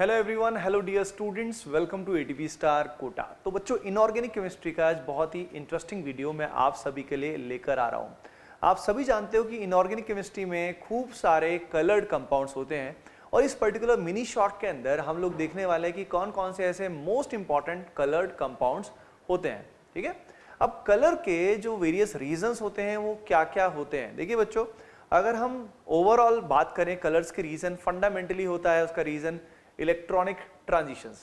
Hello everyone, hello dear students, welcome to ATP Star Kota. तो बच्चों, inorganic chemistry का आज बहुत ही इंटरेस्टिंग वीडियो मैं आप सभी के लिए लेकर आ रहा हूँ। आप सभी जानते हो कि इनऑर्गेनिक केमिस्ट्री में खूब सारे कलर्ड कंपाउंड्स होते हैं और इस पर्टिकुलर मिनी शॉर्ट के अंदर हम लोग देखने वाले हैं कि कौन कौन से ऐसे मोस्ट इंपॉर्टेंट कलर्ड कंपाउंड्स होते हैं। ठीक है, अब कलर के जो वेरियस रीजंस होते हैं वो क्या क्या होते हैं। देखिए बच्चों, अगर हम ओवरऑल बात करें कलर्स के रीजन, फंडामेंटली होता है उसका रीजन इलेक्ट्रॉनिक ट्रांजिशंस।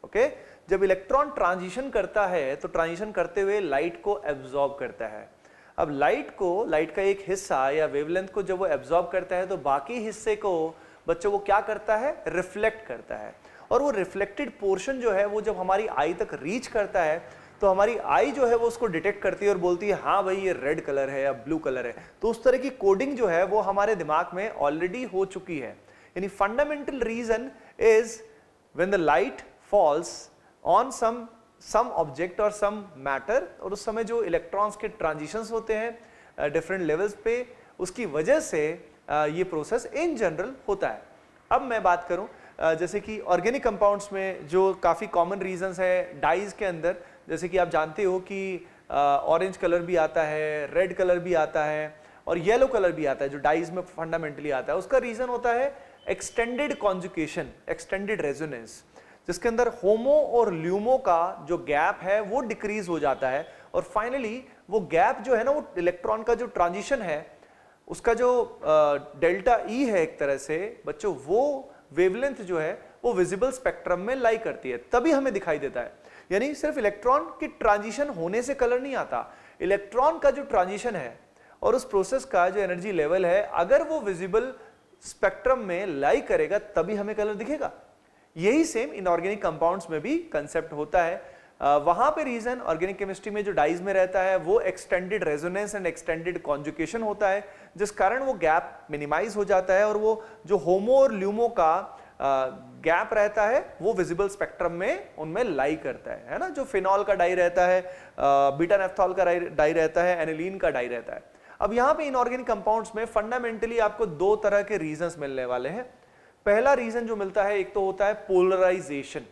ओके, जब इलेक्ट्रॉन ट्रांजिशन करता है तो ट्रांजिशन करते हुए लाइट को एब्जॉर्ब करता है। अब लाइट का एक हिस्सा या वेवलेंथ को जब वो एब्जॉर्ब करता है तो बाकी हिस्से को बच्चों वो क्या करता है, रिफ्लेक्ट करता है। और वो रिफ्लेक्टेड पोर्शन जो है वो जब हमारी आई तक रीच करता है तो हमारी आई जो है वो उसको डिटेक्ट करती है और बोलती है हाँ भाई ये रेड कलर है या ब्लू कलर है। तो उस तरह की कोडिंग जो है वो हमारे दिमाग में ऑलरेडी हो चुकी है। यानी fundamental reason is when the light falls on some object or some matter, और उस समय जो इलेक्ट्रॉन्स के ट्रांजिशंस होते हैं डिफरेंट लेवल्स पे, उसकी वजह से ये प्रोसेस इन जनरल होता है। अब मैं बात करूं जैसे कि ऑर्गेनिक कंपाउंड्स में जो काफ़ी कॉमन रीजंस है डाइज के अंदर, जैसे कि आप जानते हो कि ऑरेंज कलर भी आता है, रेड कलर भी आता है और येलो कलर भी आता है जो डाइज में फंडामेंटली आता है। उसका रीजन होता है एक्सटेंडेड कॉन्जुगेशन, एक्सटेंडेड रेजोनेंस, जिसके अंदर होमो और ल्यूमो का जो गैप है वो डिक्रीज हो जाता है और फाइनली वो गैप जो है ना, वो इलेक्ट्रॉन का जो ट्रांजिशन है उसका जो डेल्टा ई है एक तरह से बच्चों, वो वेवलेंथ जो है वो विजिबल स्पेक्ट्रम में लाई करती है, तभी हमें दिखाई देता है। यानी सिर्फ इलेक्ट्रॉन की ट्रांजिशन होने से कलर नहीं आता, इलेक्ट्रॉन का जो ट्रांजिशन है और उस प्रोसेस का जो एनर्जी लेवल है, अगर वो विजिबल स्पेक्ट्रम में लाई करेगा तभी हमें कलर दिखेगा। यही सेम इनऑर्गेनिक कंपाउंड्स में भी कंसेप्ट होता है। वहां पे रीजन ऑर्गेनिक केमिस्ट्री में जो डाइज में रहता है वो extended resonance and extended conjugation होता है, जिस कारण वो गैप मिनिमाइज हो जाता है और वो जो होमो और ल्यूमो का गैप रहता है वो विजिबल स्पेक्ट्रम में उनमें लाई करता है ना। जो फिनॉल का डाई रहता है, बीटा नेफ्थॉल का डाई रहता है, एनिलीन का डाई रहता है। अब यहां पे इनऑर्गेनिक कंपाउंड्स में फंडामेंटली आपको दो तरह के रीजंस मिलने वाले हैं। पहला रीजन जो मिलता है एक तो होता है पोलराइजेशन।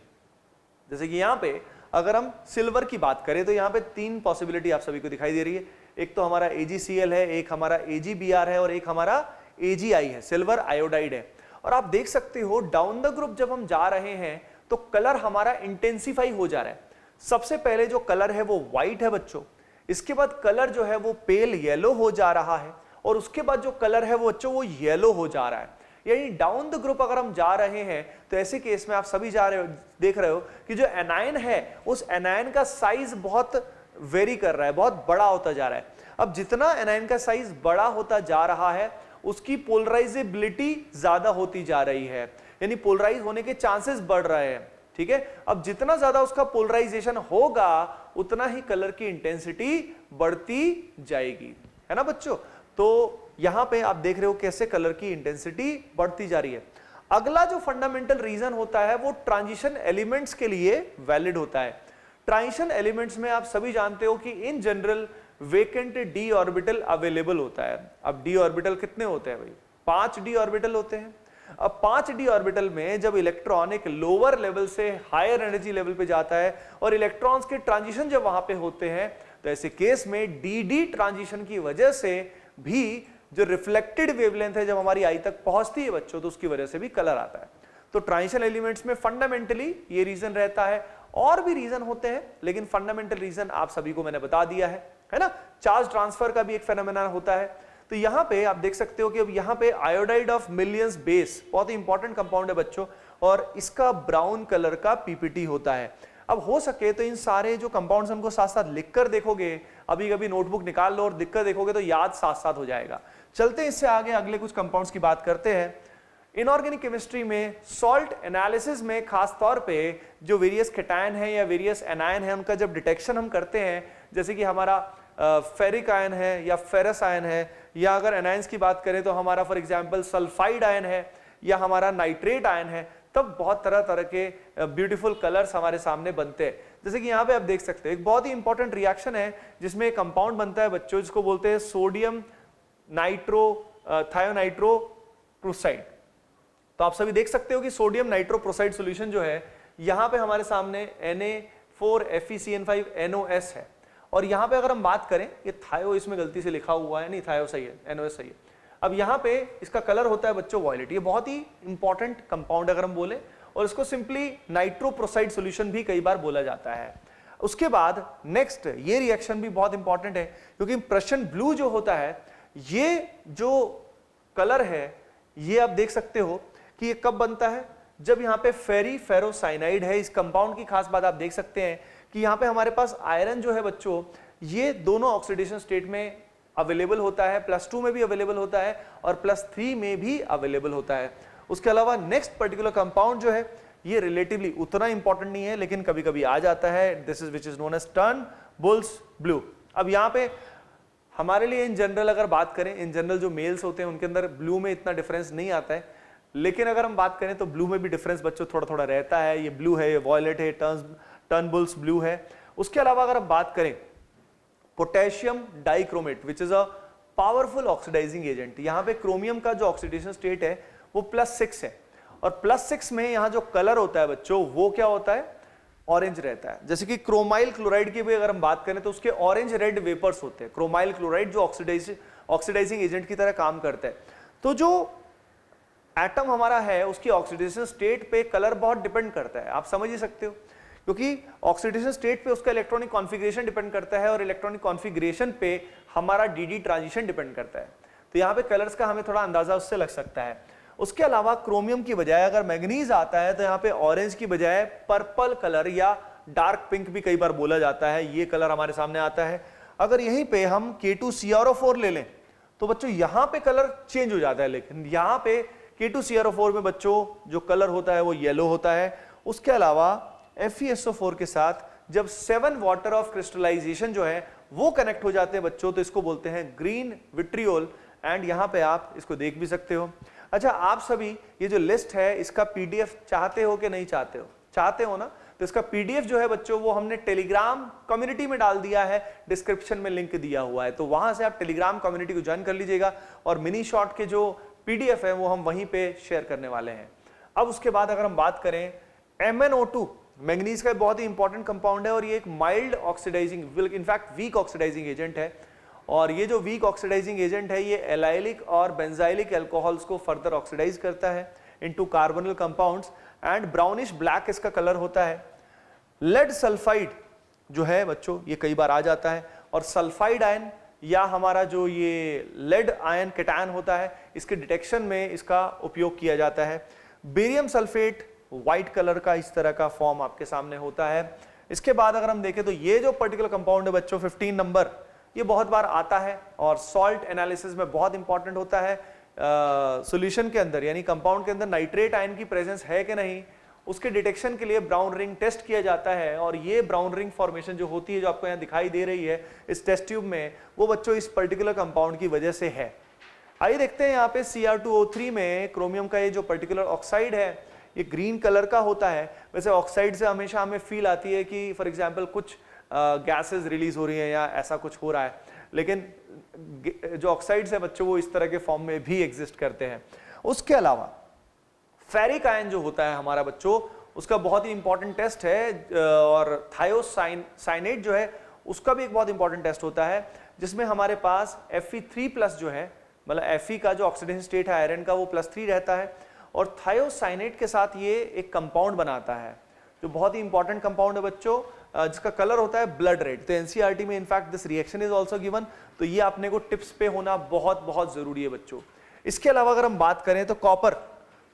जैसे कि यहां पे अगर हम सिल्वर की बात करें तो यहां पे तीन पॉसिबिलिटी आप सभी को दिखाई दे रही है। एक तो हमारा AgCl है, एक हमारा AgBr है और एक हमारा AgI है, सिल्वर आयोडाइड है। और आप देख सकते हो डाउन द ग्रुप जब हम जा रहे हैं तो कलर हमारा इंटेंसिफाई हो जा रहा है। सबसे पहले जो कलर है वो व्हाइट है बच्चों, इसके बाद कलर जो है वो पेल येलो हो जा रहा है और उसके बाद जो कलर है वो बच्चों वो येलो हो जा रहा है। यानी डाउन द ग्रुप अगर हम जा रहे हैं तो ऐसे केस में आप सभी जा रहे हो, देख रहे हो कि जो एनायन है उस एनायन का साइज बहुत वेरी कर रहा है, बहुत बड़ा होता जा रहा है। अब जितना एनायन का साइज बड़ा होता जा रहा है उसकी पोलराइजेबिलिटी ज्यादा होती जा रही है, यानी पोलराइज होने के चांसेस बढ़ रहे हैं। ठीक है, अब जितना ज्यादा उसका पोलराइजेशन होगा उतना ही कलर की इंटेंसिटी बढ़ती जाएगी, है ना बच्चों। तो यहां पे आप देख रहे हो कैसे कलर की इंटेंसिटी बढ़ती जा रही है। अगला जो फंडामेंटल रीजन होता है वो ट्रांजिशन एलिमेंट्स के लिए वैलिड होता है। ट्रांजिशन एलिमेंट्स में आप सभी जानते हो कि in general vacant D orbital available होता है। अब डी ऑर्बिटल कितने होते हैं भाई? 5 डी ऑर्बिटल होते हैं। अब 5 डी ऑर्बिटल में जब इलेक्ट्रॉन एक लोअर लेवल से हायर एनर्जी लेवल पे जाता है और इलेक्ट्रॉन्स के ट्रांजिशन जब वहां पे होते हैं तो ऐसे केस में डी ट्रांजिशन की वजह से भी जो रिफ्लेक्टेड वेवलेंथ है जब हमारी आई तक पहुंचती है बच्चों तो उसकी वजह से भी कलर आता है। तो ट्रांजिशन एलिमेंट्स में फंडामेंटली ये रीजन रहता है। और भी रीजन होते हैं लेकिन फंडामेंटल रीजन आप सभी को मैंने बता दिया है ना। चार्ज ट्रांसफर का भी एक फेनोमेना होता है। तो यहां पे आप देख सकते हो कि अब यहां पे आयोडाइड ऑफ मिलियंस बेस बहुत ही इंपॉर्टेंट कंपाउंड है बच्चों, और इसका ब्राउन कलर का पीपीटी होता है। अब हो सके तो इन सारे जो कंपाउंड्स हमको साथ साथ लिखकर देखोगे, अभी कभी नोटबुक निकाल लो और लिखकर देखोगे तो याद साथ साथ हो जाएगा। चलते हैं इससे आगे अगले कुछ कंपाउंड्स की बात करते हैं। इनऑर्गेनिक केमिस्ट्री में सॉल्ट एनालिसिस में खास तौर पे जो वेरियस केटायन है या वेरियस एनायन है उनका जब डिटेक्शन हम करते हैं, जैसे कि हमारा फेरिक आयन है या फेरस आयन है, या अगर एनायंस की बात करें तो हमारा फॉर एग्जांपल सल्फाइड आयन है या हमारा नाइट्रेट आयन है, तब बहुत तरह तरह के ब्यूटीफुल कलर्स हमारे सामने बनते हैं। जैसे कि यहाँ पे आप देख सकते हैं एक बहुत ही इंपॉर्टेंट रिएक्शन है जिसमें एक कंपाउंड बनता है बच्चों जिसको बोलते हैं सोडियम नाइट्रो थायोनाइट्रो क्रूसाइड। तो आप सभी देख सकते हो कि सोडियम नाइट्रोप्रोसाइड सॉल्यूशन जो है यहाँ पे हमारे सामने Na4FeCN5NOS है। और यहाँ पे अगर हम बात करें, ये थायो इसमें गलती से लिखा हुआ है, नहीं थायो सही है, NOS सही है। अब यहाँ पे इसका कलर होता है बच्चों वॉयलेट। ये बहुत ही इंपॉर्टेंट कंपाउंड अगर हम बोले, और इसको सिंपली नाइट्रोप्रोसाइड सॉल्यूशन भी कई बार बोला जाता है। उसके बाद नेक्स्ट ये रिएक्शन भी बहुत इंपॉर्टेंट है, क्योंकि प्रशन ब्लू जो होता है, ये जो कलर है ये आप देख सकते हो कि ये कब बनता है, जब यहाँ पे फेरी फेरोसाइनाइड है। इस कंपाउंड की खास बात आप देख सकते हैं कि यहाँ पे हमारे पास आयरन जो है बच्चों, ये दोनों ऑक्सीडेशन स्टेट में अवेलेबल होता है, +2 में भी अवेलेबल होता है और +3 में भी अवेलेबल होता है। उसके अलावा नेक्स्ट पर्टिकुलर कंपाउंड जो है ये रिलेटिवली उतना इंपॉर्टेंट नहीं है, लेकिन कभी कभी आ जाता है, this is which is known as Turnbull's blue. अब यहाँ पे हमारे लिए इन जनरल अगर बात करें, इन जनरल जो मेल्स होते हैं उनके अंदर ब्लू में इतना डिफरेंस नहीं आता है, लेकिन अगर हम बात करें तो ब्लू में भी डिफरेंस बच्चों थोड़ा थोड़ा रहता है। ये ब्लू है, ये वॉयलेट है, टर्नबुल्स ब्लू है। उसके अलावा अगर हम बात करें potassium dichromate which is a powerful oxidising agent, यहाँ पे क्रोमियम का जो ऑक्सीडेशन स्टेट है वो +6 है, और +6 में यहाँ जो कलर होता है बच्चों वो क्या होता है, ऑरेंज रहता है। जैसे कि क्रोमाइल क्लोराइड की भी अगर हम बात करें तो उसके ऑरेंज रेड वेपर्स होते हैं। क्रोमाइल क्लोराइड जो ऑक्सीडाइजिंग एजेंट की तरह काम करता है। तो जो एटम हमारा है उसकी ऑक्सीडेशन स्टेट पे कलर बहुत डिपेंड करता है, आप समझ ही सकते हो, क्योंकि ऑक्सीडेशन स्टेट पे उसका इलेक्ट्रॉनिक कॉन्फ़िगरेशन डिपेंड करता है और इलेक्ट्रॉनिक कॉन्फ़िगरेशन पे हमारा डी ट्रांजिशन डिपेंड करता है। तो यहाँ पे कलर्स का हमें थोड़ा अंदाजा उससे लग सकता है। उसके अलावा क्रोमियम की बजाय अगर मैग्नीज आता है तो यहाँ पे ऑरेंज की बजाय पर्पल कलर या डार्क पिंक भी कई बार बोला जाता है, ये कलर हमारे सामने आता है। अगर यहीं पे हम K2CrO4 ले लें तो बच्चों यहाँ पे कलर चेंज हो जाता है, लेकिन यहाँ पे K2CrO4 में बच्चों जो कलर होता है वो येलो होता है। उसके अलावा FeSO4 के साथ जब 7 वाटर ऑफ क्रिस्टलाइजेशन जो है वो कनेक्ट हो जाते हैं बच्चों, तो इसको बोलते हैं ग्रीन विट्रियोल, एंड यहाँ पे आप इसको देख भी सकते हो। अच्छा, आप सभी ये जो लिस्ट है इसका PDF चाहते हो कि नहीं चाहते हो? चाहते हो ना, तो इसका PDF जो है बच्चों वो हमने टेलीग्राम कम्युनिटी में डाल दिया है, डिस्क्रिप्शन में लिंक दिया हुआ है, तो वहां से आप टेलीग्राम कम्युनिटी को ज्वाइन कर लीजिएगा और मिनी शॉट के जो PDF है वो हम वहीं पे शेयर करने वाले हैं। अब उसके बाद अगर हम बात करें MnO2, मैंगनीज का बहुत ही इंपॉर्टेंट कंपाउंड है और ये एक mild oxidising, in fact weak oxidising agent है। और ये जो वीक ऑक्सीडाइजिंग एजेंट है ये एलाइलिक और बेंजाइलिक अल्कोहल्स को फर्दर ऑक्सीडाइज करता है into carbonyl compounds, and brownish black इसका कलर होता है। लेड सल्फाइड जो है बच्चों ये कई बार आ जाता है, और सल्फाइड आयन या हमारा जो ये लेड आयन कैटायन होता है इसके डिटेक्शन में इसका उपयोग किया जाता है। बेरियम सल्फेट व्हाइट कलर का इस तरह का फॉर्म आपके सामने होता है। इसके बाद अगर हम देखें तो ये जो पर्टिकुलर कंपाउंड है बच्चों 15 नंबर, ये बहुत बार आता है और सॉल्ट एनालिसिस में बहुत इंपॉर्टेंट होता है। सॉल्यूशन के अंदर यानी कंपाउंड के अंदर नाइट्रेट आयन की प्रेजेंस है कि नहीं, उसके डिटेक्शन के लिए ब्राउन रिंग टेस्ट किया जाता है, और ये ब्राउन रिंग फॉर्मेशन जो होती है जो आपको यहाँ दिखाई दे रही है इस टेस्ट ट्यूब में, वो बच्चों इस पर्टिकुलर कंपाउंड की वजह से है। आइए देखते हैं यहाँ पे Cr2O3 में क्रोमियम का ये जो पर्टिकुलर ऑक्साइड है ये ग्रीन कलर का होता है। वैसे ऑक्साइड से हमेशा हमें फील आती है कि फॉर एग्जांपल कुछ गैसेस रिलीज हो रही हैं या ऐसा कुछ हो रहा है, लेकिन जो ऑक्साइड्स है बच्चों वो इस तरह के फॉर्म में भी एग्जिस्ट करते हैं। उसके अलावा फेरिक आयन जो होता है हमारा बच्चों, उसका बहुत ही इंपॉर्टेंट टेस्ट है, और थायोसाइनेट जो है उसका भी एक बहुत इंपॉर्टेंट टेस्ट होता है, जिसमें हमारे पास Fe3+ जो है, मतलब Fe का जो ऑक्सीडेशन स्टेट है आयरन का वो +3 रहता है, और थायोसाइनेट के साथ ये एक कंपाउंड बनाता है जो बहुत ही इंपॉर्टेंट कंपाउंड है बच्चों, जिसका कलर होता है ब्लड रेड। तो एनसीईआरटी में in fact this reaction is also given, तो ये आपने को टिप्स पे होना बहुत बहुत जरूरी है बच्चों। इसके अलावा अगर हम बात करें तो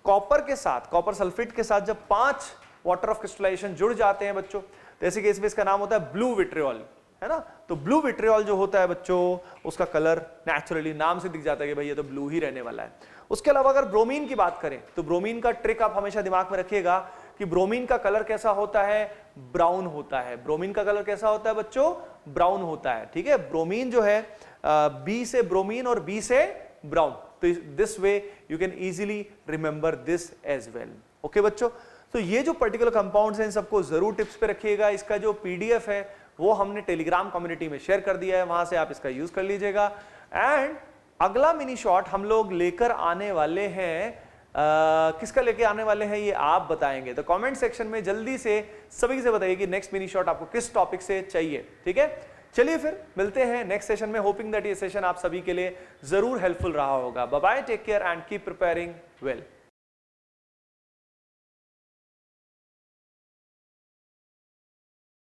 कॉपर के साथ, कॉपर सल्फेट के साथ जब 5 वाटर ऑफ क्रिस्टलाइजेशन जुड़ जाते हैं बच्चों, तो ऐसे केस में इसका नाम होता है ब्लू विट्रियोल, है ना। तो ब्लू विट्रियोल जो होता है बच्चों उसका कलर नेचुरली नाम से दिख जाता है कि भाई ये तो ब्लू ही रहने वाला है। उसके अलावा अगर ब्रोमीन की बात करें तो ब्रोमीन का ट्रिक आप हमेशा दिमाग में रखिएगा कि ब्रोमीन का कलर कैसा होता है, ब्राउन होता है। ब्रोमीन का कलर कैसा होता है बच्चों, ब्राउन होता है, ठीक है। ब्रोमीन जो है बी से ब्रोमीन और बी से ब्राउन, तो this way you can easily remember this as well. Okay बच्चों, तो ये जो पर्टिकुलर कंपाउंड्स हैं इन सबको जरूर टिप्स पे रखिएगा। इसका जो पीडीएफ है वो हमने टेलीग्राम कम्युनिटी में शेयर कर दिया है, वहां से आप इसका यूज कर लीजिएगा। एंड अगला मिनी शॉट हम लोग लेकर आने वाले हैं किसका लेके आने वाले हैं ये आप बताएंगे। तो कमेंट सेक्शन में जल्दी से सभी से बताइए कि नेक्स्ट मिनी शॉट आपको किस टॉपिक से चाहिए, ठीक है। चलिए फिर मिलते हैं नेक्स्ट सेशन में। होपिंग दैट ये सेशन आप सभी के लिए जरूर हेल्पफुल रहा होगा। Bye bye, take care and keep preparing well.